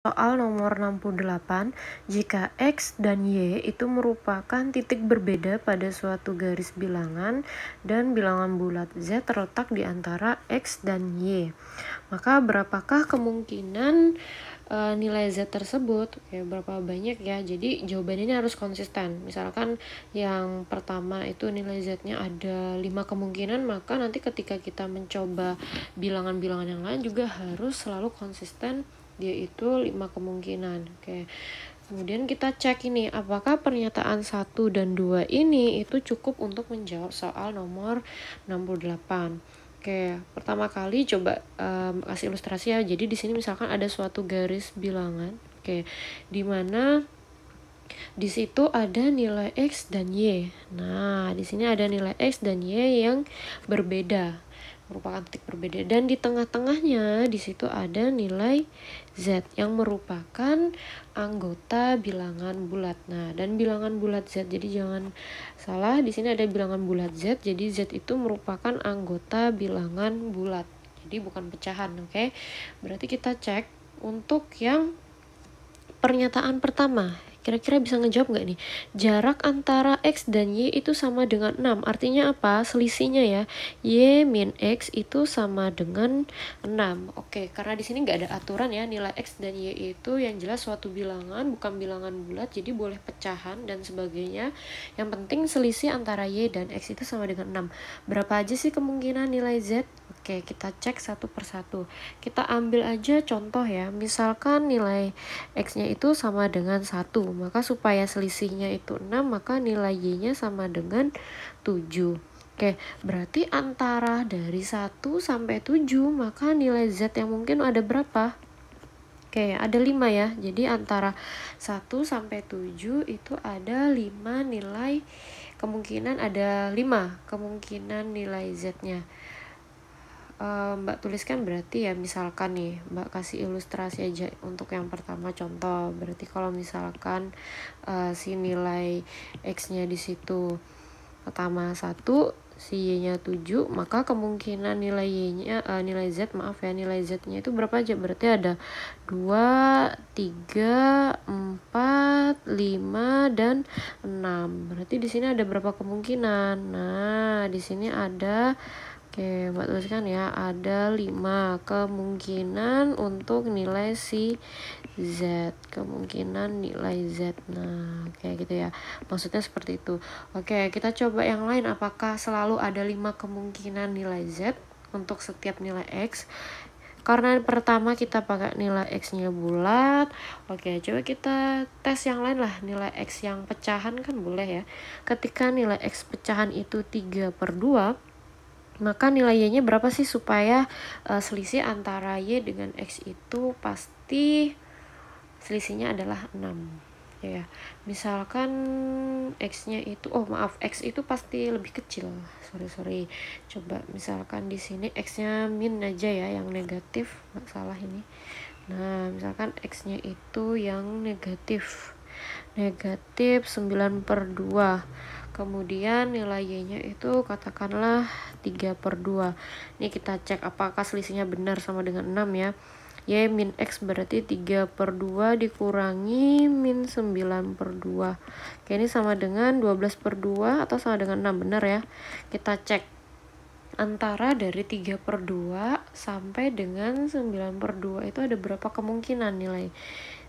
Soal nomor 68, jika X dan Y itu merupakan titik berbeda pada suatu garis bilangan dan bilangan bulat Z terletak di antara X dan Y, maka berapakah kemungkinan nilai Z tersebut? Berapa banyak ya? Jadi jawaban ini harus konsisten. Misalkan yang pertama itu nilai Z-nya ada 5 kemungkinan, maka nanti ketika kita mencoba bilangan-bilangan yang lain juga harus selalu konsisten, dia itu 5 kemungkinan. Kemudian kita cek ini, apakah pernyataan 1 dan 2 ini itu cukup untuk menjawab soal nomor 68. Pertama kali coba kasih ilustrasi ya. Jadi di sini misalkan ada suatu garis bilangan, di mana di situ ada nilai X dan Y. Nah, di sini ada nilai X dan Y yang berbeda, merupakan titik berbeda, dan di tengah-tengahnya di situ ada nilai Z yang merupakan anggota bilangan bulat. Nah, dan bilangan bulat Z, jadi jangan salah, di sini ada bilangan bulat Z, jadi Z itu merupakan anggota bilangan bulat, jadi bukan pecahan. Berarti kita cek untuk yang pernyataan pertama, kira-kira bisa ngejawab nggak nih? Jarak antara X dan Y itu sama dengan 6. Artinya apa? Selisihnya ya. Y min X itu sama dengan 6. Karena di sini nggak ada aturan ya, nilai X dan Y itu yang jelas suatu bilangan, bukan bilangan bulat, jadi boleh pecahan dan sebagainya. Yang penting selisih antara Y dan X itu sama dengan 6. Berapa aja sih kemungkinan nilai Z? Kita cek satu persatu. Kita ambil aja contoh ya. Misalkan nilai X-nya itu sama dengan 1, maka supaya selisihnya itu 6, maka nilai Y-nya sama dengan 7. Berarti antara dari 1 sampai 7, maka nilai Z yang mungkin ada berapa? Ada 5 ya. Jadi antara 1 sampai 7 itu ada 5 nilai kemungkinan, ada 5 kemungkinan nilai Z-nya. Mbak tuliskan berarti ya, misalkan nih Mbak kasih ilustrasi aja untuk yang pertama contoh. Berarti kalau misalkan si nilai X-nya di situ pertama 1, si Y-nya 7, maka kemungkinan nilai Y-nya nilai Z-nya itu berapa aja? Berarti ada 2, 3, 4, 5 dan 6. Berarti di sini ada berapa kemungkinan? Nah, di sini ada Mbak tuliskan ya, ada 5 kemungkinan untuk nilai si Z, kemungkinan nilai Z. Nah, gitu ya. Maksudnya seperti itu. Kita coba yang lain, apakah selalu ada 5 kemungkinan nilai Z untuk setiap nilai X? Karena pertama kita pakai nilai X-nya bulat. Coba kita tes yang lain lah, nilai X yang pecahan kan boleh ya. Ketika nilai X pecahan itu 3/2, maka nilai Y-nya berapa sih supaya selisih antara Y dengan X itu pasti selisihnya adalah 6 ya. Misalkan X-nya itu X itu pasti lebih kecil. Sorry. Coba misalkan di sini X-nya min aja ya, yang negatif, nggak salah ini. Nah, misalkan X-nya itu yang negatif 9/2. Kemudian nilai Y-nya itu katakanlah 3/2. Ini kita cek apakah selisihnya benar sama dengan 6 ya. Y min X berarti 3/2 dikurangi min 9/2. Ini sama dengan 12/2 atau sama dengan 6, benar ya. Kita cek antara dari 3/2 sampai dengan 9/2 itu ada berapa kemungkinan nilai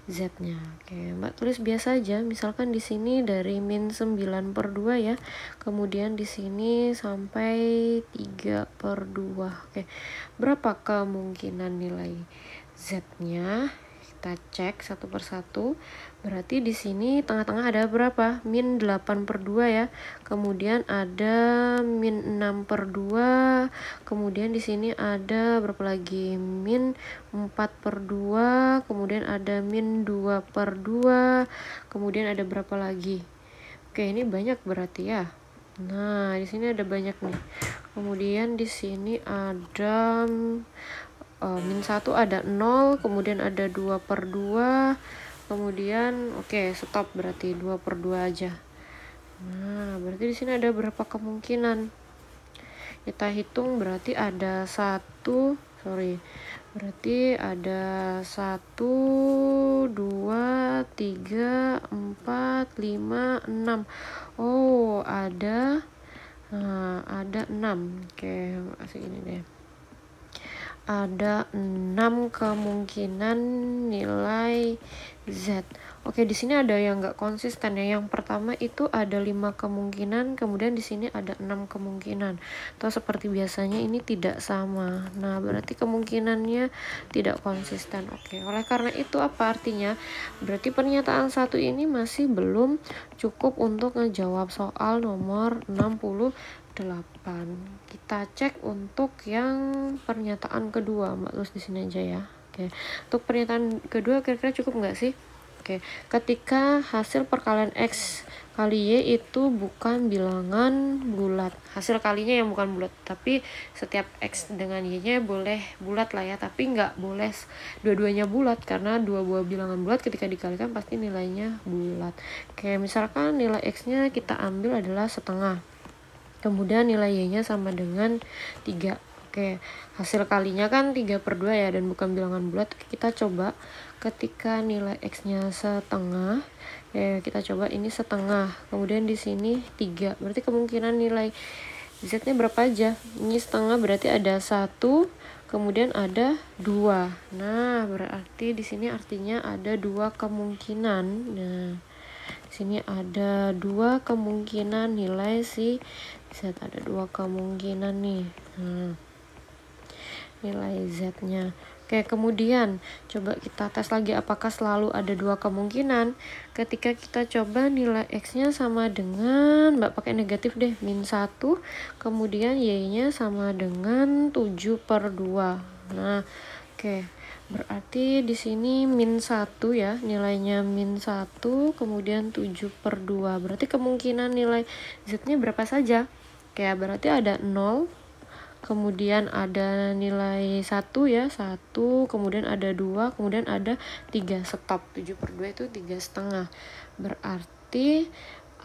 Z-nya. Mbak tulis biasa aja. Misalkan di sini dari min 9/2 ya. Kemudian di sini sampai 3/2. Berapa kemungkinan nilai Z-nya? Kita cek satu persatu. Berarti di sini tengah-tengah ada berapa? Min 8/2 ya. Kemudian ada min 6/2. Kemudian di sini ada berapa lagi? Min 4/2. Kemudian ada min 2/2. Kemudian ada berapa lagi? Ini banyak berarti ya. Nah, di sini ada banyak nih. Kemudian di sini ada min 1 ada 0, kemudian ada 2/2, kemudian stop, berarti 2/2 aja. Nah, berarti di sini ada berapa kemungkinan? Kita hitung, berarti ada berarti ada 1, 3, 4, 5, 6. Oh, ada 6. Oke, kasih ini deh. Ada 6 kemungkinan nilai Z. Oke, di sini ada yang nggak konsisten ya. Yang pertama itu ada 5 kemungkinan, kemudian di sini ada 6 kemungkinan. Atau seperti biasanya ini tidak sama. Nah, berarti kemungkinannya tidak konsisten. Oke, oleh karena itu apa artinya? Berarti pernyataan 1 ini masih belum cukup untuk ngejawab soal nomor 68. Kita cek untuk yang pernyataan kedua, Mbak tulis di sini aja ya. Oke, untuk pernyataan kedua kira-kira cukup nggak sih? Oke, ketika hasil perkalian X kali Y itu bukan bilangan bulat. Hasil kalinya yang bukan bulat, tapi setiap X dengan Y-nya boleh bulat lah ya, tapi nggak boleh dua-duanya bulat, karena dua buah bilangan bulat ketika dikalikan pasti nilainya bulat. Oke, misalkan nilai X-nya kita ambil adalah setengah. Kemudian nilai Y-nya sama dengan 3. Oke, hasil kalinya kan 3/2 ya, dan bukan bilangan bulat. Kita coba ketika nilai X-nya setengah, ya kita coba ini setengah. Kemudian di sini 3. Berarti kemungkinan nilai Z-nya berapa aja? Ini setengah berarti ada 1, kemudian ada 2. Nah, berarti di sini artinya ada 2 kemungkinan. Nah, di sini ada 2 kemungkinan nilai si Z, ada 2 kemungkinan nih. Nilai Z-nya. Oke, kemudian coba kita tes lagi apakah selalu ada 2 kemungkinan. Ketika kita coba nilai X-nya sama dengan, Mbak pakai negatif deh, -1, kemudian Y-nya sama dengan 7/2. Nah, oke. Berarti di sini -1 ya, nilainya -1, kemudian 7/2. Berarti kemungkinan nilai Z-nya berapa saja? Oke, berarti ada 0, kemudian ada nilai 1 ya, 1, kemudian ada 2, kemudian ada 3, stop. 7/2 itu 3,5. Berarti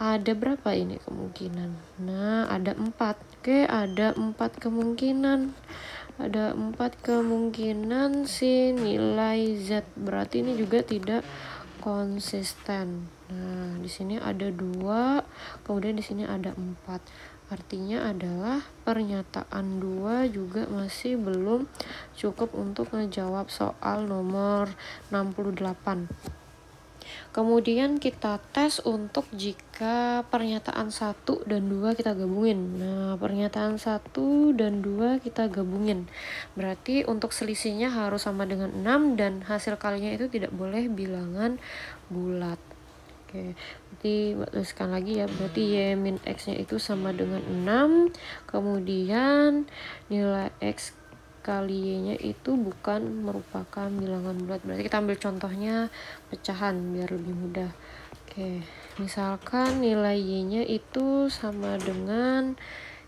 ada berapa ini kemungkinan? Nah, ada 4. Oke, ada 4 kemungkinan. Ada 4 kemungkinan si nilai Z. Berarti ini juga tidak konsisten. Nah, di sini ada 2, kemudian di sini ada 4. Artinya adalah pernyataan 2 juga masih belum cukup untuk ngejawab soal nomor 68. Kemudian kita tes untuk jika pernyataan 1 dan 2 kita gabungin. Nah, pernyataan 1 dan 2 kita gabungin. Berarti untuk selisihnya harus sama dengan 6 dan hasil kalinya itu tidak boleh bilangan bulat. Oke, berarti tuliskan lagi ya, berarti Y min X-nya itu sama dengan 6, kemudian nilai X kali Y-nya itu bukan merupakan bilangan bulat. Berarti kita ambil contohnya pecahan biar lebih mudah. Oke, misalkan nilai Y-nya itu sama dengan,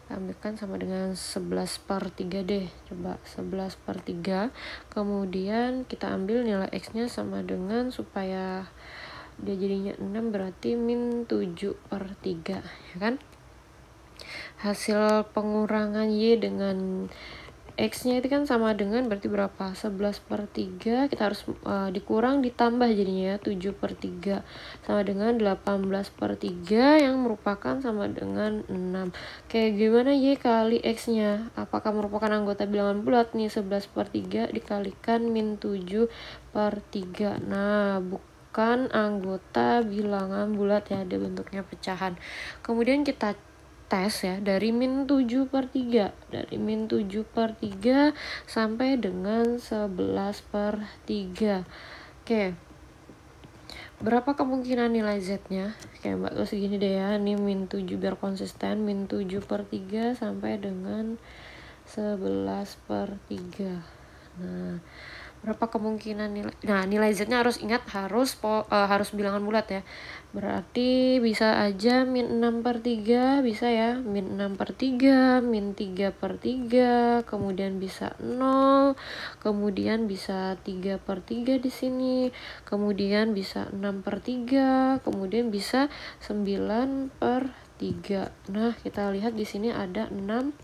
ambilkan sama dengan 11/3 deh, coba 11/3, kemudian kita ambil nilai X-nya sama dengan, supaya dia jadinya 6, berarti -7/3 ya kan. Hasil pengurangan Y dengan X-nya itu kan sama dengan berarti berapa? 11/3, kita harus dikurang ditambah jadinya ya, 7/3 sama dengan 18/3 yang merupakan sama dengan 6. Kayak gimana Y kali X-nya? Apakah merupakan anggota bilangan bulat nih? 11/3 dikalikan -7/3. Nah, bukan anggota bilangan bulat ya, ada bentuknya pecahan. Kemudian kita tes ya, dari -7/3, dari -7/3 sampai dengan 11/3. Oke, berapa kemungkinan nilai Z-nya? Oke, Mbak tulis segini deh ya, ini -7 biar konsisten, -7/3 sampai dengan 11/3. Nah, berapa kemungkinan nilai? Nah, nilai Z-nya harus ingat harus bilangan bulat ya. Berarti bisa aja -6/3, bisa ya, -6/3, -3/3, kemudian bisa 0, kemudian bisa 3/3 di sini, kemudian bisa 6/3, kemudian bisa 9/3. Nah, kita lihat di sini ada 6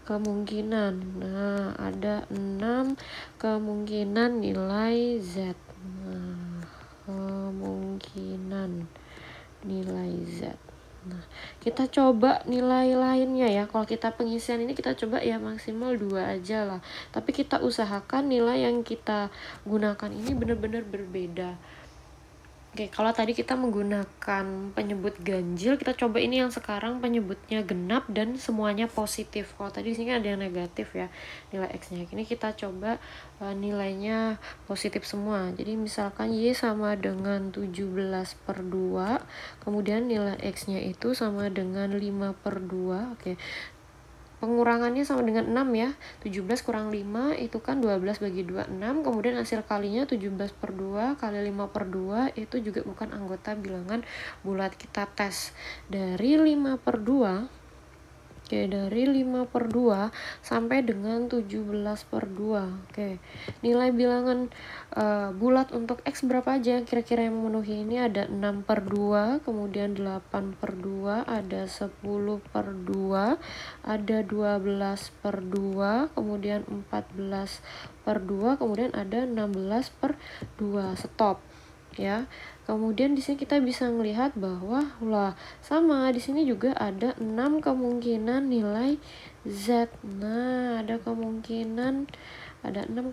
kemungkinan. Nah, ada 6 kemungkinan nilai Z. Nah, nilai Z. Nah, kita coba nilai lainnya ya. Kalau kita pengisian ini kita coba ya maksimal 2 aja lah. Tapi kita usahakan nilai yang kita gunakan ini benar-benar berbeda. Oke, kalau tadi kita menggunakan penyebut ganjil, kita coba ini yang sekarang penyebutnya genap dan semuanya positif. Kalau tadi di sini ada yang negatif ya, nilai X-nya. Ini kita coba nilainya positif semua. Jadi misalkan Y sama dengan 17/2, kemudian nilai X-nya itu sama dengan 5/2. Oke. Pengurangannya sama dengan 6 ya. 17 kurang 5 itu kan 12 bagi 2, 6. Kemudian hasil kalinya 17/2 kali 5/2 itu juga bukan anggota bilangan bulat. Kita tes dari 5/2. Oke, dari 5/2 sampai dengan 17/2. Oke, nilai bilangan bulat untuk X berapa aja kira-kira yang memenuhi ini? Ada 6/2, kemudian 8/2, ada 10/2, ada 12/2, kemudian 14/2, kemudian ada 16/2. Stop ya. Kemudian di sini kita bisa melihat bahwa sama di sini juga ada 6 kemungkinan nilai Z. Nah, ada 6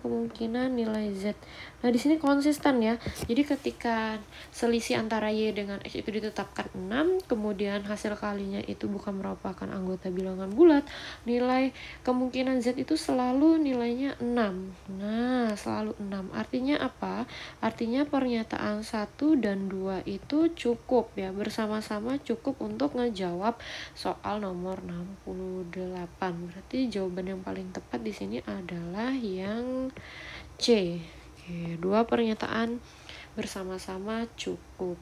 kemungkinan nilai Z. Nah, di sini konsisten ya. Jadi ketika selisih antara Y dengan X itu ditetapkan 6, kemudian hasil kalinya itu bukan merupakan anggota bilangan bulat, nilai kemungkinan Z itu selalu nilainya 6. Nah, selalu 6. Artinya apa? Artinya pernyataan 1 dan 2 itu cukup ya, bersama-sama cukup untuk ngejawab soal nomor 68. Berarti jawaban yang paling tepat di sini adalah yang C. Oke, 2 pernyataan bersama-sama cukup.